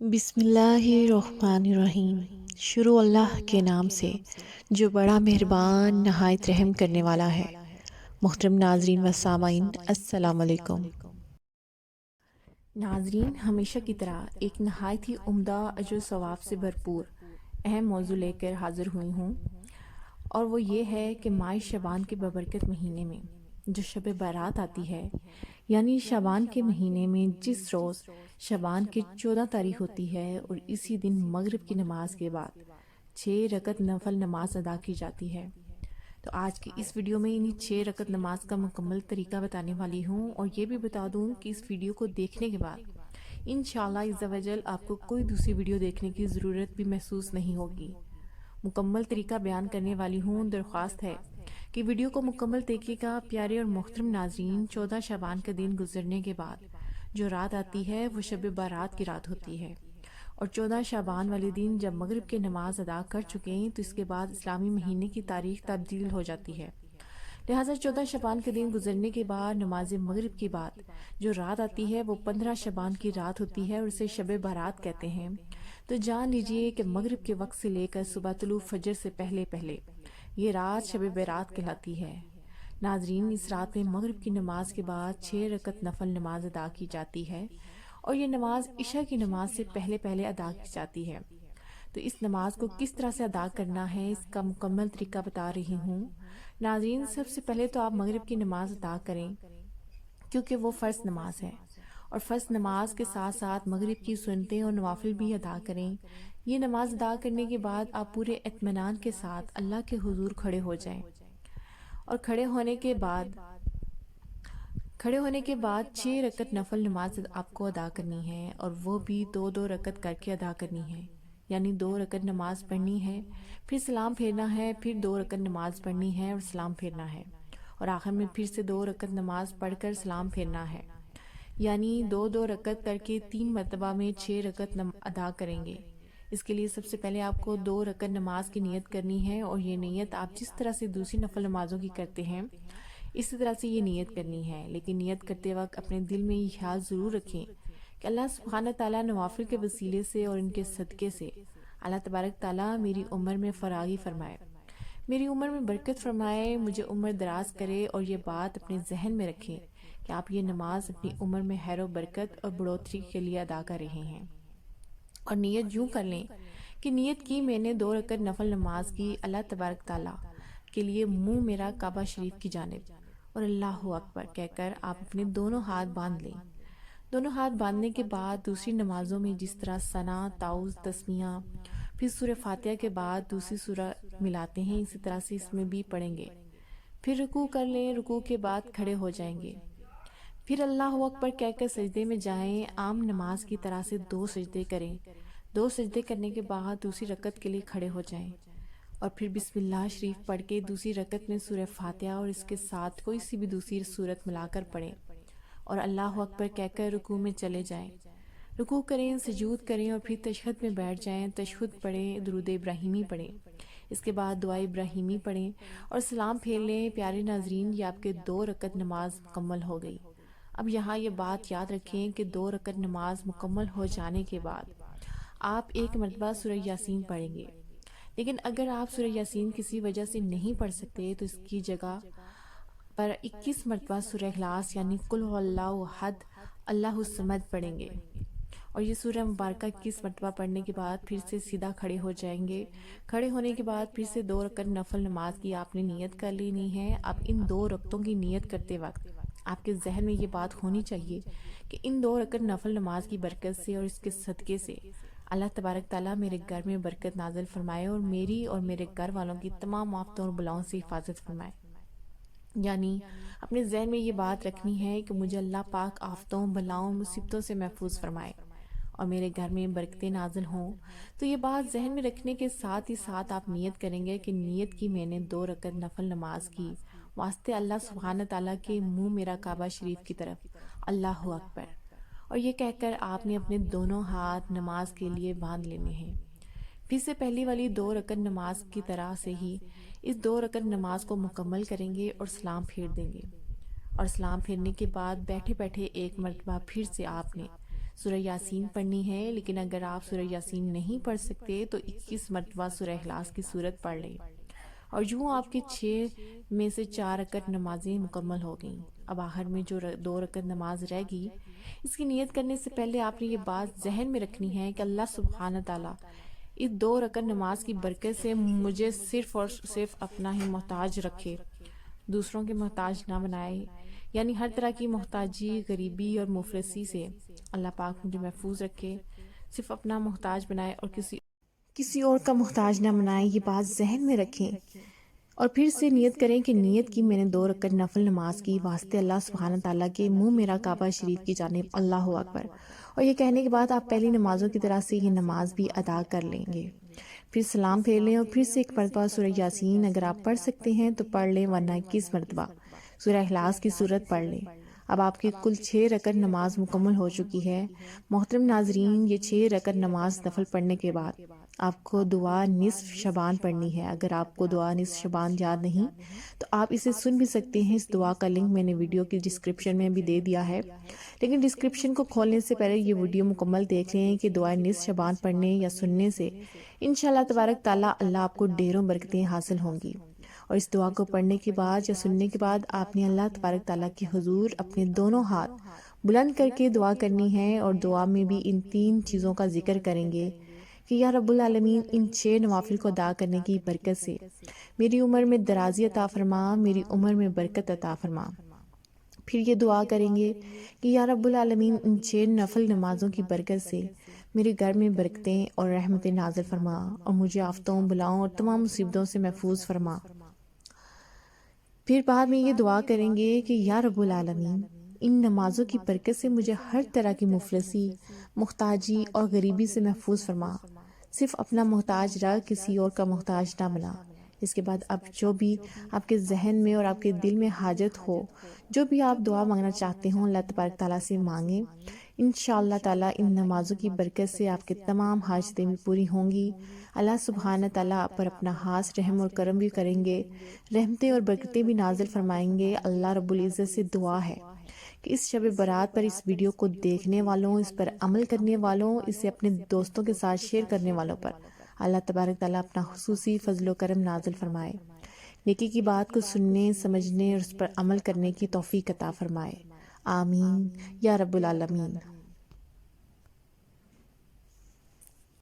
بسم اللہ الرحمن الرحیم۔ شروع اللہ کے نام سے جو بڑا مہربان نہایت رحم کرنے والا ہے۔ محترم ناظرین و سامعین، السلام علیکم۔ ناظرین، ہمیشہ کی طرح ایک نہایت ہی عمدہ اجر و ثواب سے بھرپور اہم موضوع لے کر حاضر ہوئی ہوں، اور وہ یہ ہے کہ ماہ شعبان کے ببرکت مہینے میں جو شب برات آتی ہے، یعنی شعبان کے مہینے میں جس روز شعبان کی 14 تاریخ ہوتی ہے، اور اسی دن مغرب کی نماز کے بعد 6 رکعت نفل نماز ادا کی جاتی ہے۔ تو آج کی اس ویڈیو میں انہی 6 رکعت نماز کا مکمل طریقہ بتانے والی ہوں، اور یہ بھی بتا دوں کہ اس ویڈیو کو دیکھنے کے بعد انشاءاللہ عز و جل آپ کو کوئی دوسری ویڈیو دیکھنے کی ضرورت بھی محسوس نہیں ہوگی۔ مکمل طریقہ بیان کرنے والی ہوں۔ درخواست ہے کہ ویڈیو کو مکمل دیکھیے گا۔ پیارے اور محترم ناظرین، 14 شعبان کا دن گزرنے کے بعد جو رات آتی ہے وہ شب بارات کی رات ہوتی ہے، اور 14 شعبان والے دن جب مغرب کی نماز ادا کر چکے ہیں تو اس کے بعد اسلامی مہینے کی تاریخ تبدیل ہو جاتی ہے۔ لہٰذا 14 شعبان کے دن گزرنے کے بعد نماز مغرب کے بعد جو رات آتی ہے وہ 15 شعبان کی رات ہوتی ہے، اور اسے شب بارات کہتے ہیں۔ تو جان لیجئے کہ مغرب کے وقت سے لے کر صبح طلوع فجر سے پہلے پہلے یہ رات شب برات کہلاتی ہے۔ ناظرین، اس رات میں مغرب کی نماز کے بعد 6 رکعت نفل نماز ادا کی جاتی ہے، اور یہ نماز عشاء کی نماز سے پہلے پہلے ادا کی جاتی ہے۔ تو اس نماز کو کس طرح سے ادا کرنا ہے، اس کا مکمل طریقہ بتا رہی ہوں۔ ناظرین، سب سے پہلے تو آپ مغرب کی نماز ادا کریں، کیونکہ وہ فرض نماز ہے، اور فرض نماز کے ساتھ ساتھ مغرب کی سنتیں اور نوافل بھی ادا کریں۔ یہ نماز ادا کرنے کے بعد آپ پورے اطمینان کے ساتھ اللہ کے حضور کھڑے ہو جائیں، اور کھڑے ہونے کے بعد 6 رکعت نفل نماز آپ کو ادا کرنی ہے، اور وہ بھی 2 رکعت کر کے ادا کرنی ہے۔ یعنی 2 رکعت نماز پڑھنی ہے، پھر سلام پھیرنا ہے، پھر 2 رکعت نماز پڑھنی ہے اور سلام پھیرنا ہے، اور آخر میں پھر سے 2 رکعت نماز پڑھ کر سلام پھیرنا ہے۔ یعنی 2 رکعت کر کے 3 مرتبہ میں 6 رکعت ادا کریں گے۔ اس کے لیے سب سے پہلے آپ کو 2 رکعت نماز کی نیت کرنی ہے، اور یہ نیت آپ جس طرح سے دوسری نفل نمازوں کی کرتے ہیں اسی طرح سے یہ نیت کرنی ہے۔ لیکن نیت کرتے وقت اپنے دل میں یہ خیال ضرور رکھیں کہ اللہ سبحانہ تعالیٰ نوافل کے وسیلے سے اور ان کے صدقے سے اللہ تبارک تعالیٰ میری عمر میں فراغی فرمائے، میری عمر میں برکت فرمائے، مجھے عمر دراز کرے، اور یہ بات اپنے ذہن میں رکھیں کہ آپ یہ نماز اپنی عمر میں خیر و برکت اور بڑھوتری کے لیے ادا کر رہے ہیں۔ اور نیت یوں کر لیں کہ نیت کی میں نے 2 رکعت نفل نماز کی اللہ تبارک تعالیٰ کے لیے منہ میرا کعبہ شریف کی جانب، اور اللہ اکبر کہہ کر آپ اپنے دونوں ہاتھ باندھ لیں۔ دونوں ہاتھ باندھنے کے بعد دوسری نمازوں میں جس طرح ثنا، تعوذ، تسمیہ، پھر سورہ فاتحہ کے بعد دوسری سورہ ملاتے ہیں، اسی طرح سے اس میں بھی پڑھیں گے۔ پھر رکوع کر لیں، رکوع کے بعد کھڑے ہو جائیں گے، پھر اللہ اکبر کہہ کر سجدے میں جائیں۔ عام نماز کی طرح سے 2 سجدے کریں۔ 2 سجدے کرنے کے بعد دوسری رکعت کے لیے کھڑے ہو جائیں، اور پھر بسم اللہ شریف پڑھ کے دوسری رکعت میں سورہ فاتحہ اور اس کے ساتھ کوئی سی بھی دوسری سورت ملا کر پڑھیں، اور اللہ اکبر کہہ کر رکوع میں چلے جائیں۔ رکوع کریں، سجود کریں، اور پھر تشہد میں بیٹھ جائیں۔ تشہد پڑھیں، درود ابراہیمی پڑھیں، اس کے بعد دعا ابراہیمی پڑھیں اور سلام پھیر لیں۔ پیارے ناظرین، یہ آپ کے 2 رکعت نماز مکمل ہو گئی۔ اب یہاں یہ بات یاد رکھیں کہ 2 رکعت نماز مکمل ہو جانے کے بعد آپ 1 مرتبہ سورہ یاسین پڑھیں گے۔ لیکن اگر آپ سورہ یاسین کسی وجہ سے نہیں پڑھ سکتے تو اس کی جگہ پر 21 مرتبہ سورہ اخلاص یعنی قل هو اللہ احد اللہ الصمد پڑھیں گے، اور یہ سورہ مبارکہ 21 مرتبہ پڑھنے کے بعد پھر سے سیدھا کھڑے ہو جائیں گے۔ کھڑے ہونے کے بعد پھر سے 2 رکعت نفل نماز کی آپ نے نیت کر لینی ہے۔ اب ان 2 رکعتوں کی نیت کرتے وقت آپ کے ذہن میں یہ بات ہونی چاہیے کہ ان 2 رکعت نفل نماز کی برکت سے اور اس کے صدقے سے اللہ تبارک تعالیٰ میرے گھر میں برکت نازل فرمائے، اور میری اور میرے گھر والوں کی تمام آفتوں اور بلاؤں سے حفاظت فرمائے۔ یعنی اپنے ذہن میں یہ بات رکھنی ہے کہ مجھے اللہ پاک آفتوں، بلاؤں، مصیبتوں سے محفوظ فرمائے، اور میرے گھر میں برکتیں نازل ہوں۔ تو یہ بات ذہن میں رکھنے کے ساتھ ہی ساتھ آپ نیت کریں گے کہ نیت کی میں نے 2 رکعت نفل نماز کی واسطے اللہ سبحانہ تعالیٰ کے منہ میرا کعبہ شریف کی طرف، اللہ اکبر، اور یہ کہہ کر آپ نے اپنے دونوں ہاتھ نماز کے لیے باندھ لینے ہیں۔ پھر سے پہلی والی 2 رکعت نماز کی طرح سے ہی اس 2 رکعت نماز کو مکمل کریں گے اور سلام پھیر دیں گے، اور سلام پھیرنے کے بعد بیٹھے بیٹھے 1 مرتبہ پھر سے آپ نے سورہ یاسین پڑھنی ہے، لیکن اگر آپ سورہ یاسین نہیں پڑھ سکتے تو 21 مرتبہ سورہ اخلاص کی صورت پڑھ لیں، اور یوں آپ کے 6 میں سے 4 رکعت نمازیں مکمل ہو گئیں۔ اب آخر میں جو 2 رکعت نماز رہ گی، اس کی نیت کرنے سے پہلے آپ نے یہ بات ذہن میں رکھنی ہے کہ اللہ سبحانہ تعالیٰ اس 2 رکعت نماز کی برکت سے مجھے صرف اور صرف اپنا ہی محتاج رکھے، دوسروں کے محتاج نہ بنائے، یعنی ہر طرح کی محتاجی، غریبی اور مفلسی سے اللہ پاک مجھے محفوظ رکھے، صرف اپنا محتاج بنائے اور کسی اور کا محتاج نہ بنائے۔ یہ بات ذہن میں رکھیں اور پھر سے نیت کریں کہ نیت کی میں نے 2 رکعت نفل نماز کی واسطے اللہ سبحانہ تعالیٰ کے منہ میرا کعبہ شریف کی جانب، اللہ اکبر، اور یہ کہنے کے بعد آپ پہلی نمازوں کی طرح سے یہ نماز بھی ادا کر لیں گے۔ پھر سلام پھیر لیں اور پھر سے 1 مرتبہ سورہ یاسین اگر آپ پڑھ سکتے ہیں تو پڑھ لیں، ورنہ 21 مرتبہ سورہ اخلاص کی صورت پڑھ لیں۔ اب آپ کی کل 6 رکعت نماز مکمل ہو چکی ہے۔ محترم ناظرین، یہ 6 رکعت نماز نفل پڑھنے کے بعد آپ کو دعا نصف شعبان پڑھنی ہے۔ اگر آپ کو دعا نصف شعبان یاد نہیں تو آپ اسے سن بھی سکتے ہیں۔ اس دعا کا لنک میں نے ویڈیو کی ڈسکرپشن میں بھی دے دیا ہے، لیکن ڈسکرپشن کو کھولنے سے پہلے یہ ویڈیو مکمل دیکھ لیں کہ دعا نصف شعبان پڑھنے یا سننے سے انشاءاللہ تبارک تعالیٰ اللہ آپ کو ڈھیروں برکتیں حاصل ہوں گی۔ اور اس دعا کو پڑھنے کے بعد یا سننے کے بعد آپ نے اللہ تبارک تعالیٰ کے حضور اپنے دونوں ہاتھ بلند کر کے دعا کرنی ہے، اور دعا میں بھی ان 3 چیزوں کا ذکر کریں گے کہ یا رب العالمین، ان 6 نوافل کو ادا کرنے کی برکت سے میری عمر میں درازی عطا فرما، میری عمر میں برکت عطا فرما۔ پھر یہ دعا کریں گے کہ یا رب العالمین، ان 6 نفل نمازوں کی برکت سے میرے گھر میں برکتیں اور رحمتیں نازل فرما، اور مجھے آفتوں، بلاؤں اور تمام مصیبتوں سے محفوظ فرما۔ پھر بعد میں یہ دعا کریں گے کہ یا رب العالمین، ان نمازوں کی برکت سے مجھے ہر طرح کی مفلسی، محتاجی اور غریبی سے محفوظ فرما، صرف اپنا محتاج رکھ، کسی اور کا محتاج نہ بنا۔ اس کے بعد اب جو بھی آپ کے ذہن میں اور آپ کے دل میں حاجت ہو، جو بھی آپ دعا مانگنا چاہتے ہوں، اللہ تبارک تعالیٰ سے مانگیں۔ انشاءاللہ تعالیٰ ان نمازوں کی برکت سے آپ کے تمام حاجتیں بھی پوری ہوں گی۔ اللہ سبحانہ تعالیٰ آپ پر اپنا خاص رحم اور کرم بھی کریں گے، رحمتیں اور برکتیں بھی نازل فرمائیں گے۔ اللہ رب العزت سے دعا ہے کہ اس شب برات پر اس ویڈیو کو دیکھنے والوں، اس پر عمل کرنے والوں، اسے اپنے دوستوں کے ساتھ شیئر کرنے والوں پر اللہ تبارک تعالیٰ اپنا خصوصی فضل و کرم نازل فرمائے، نیکی کی بات کو سننے، سمجھنے اور اس پر عمل کرنے کی توفیق عطا فرمائے۔ آمین یا رب العالمین۔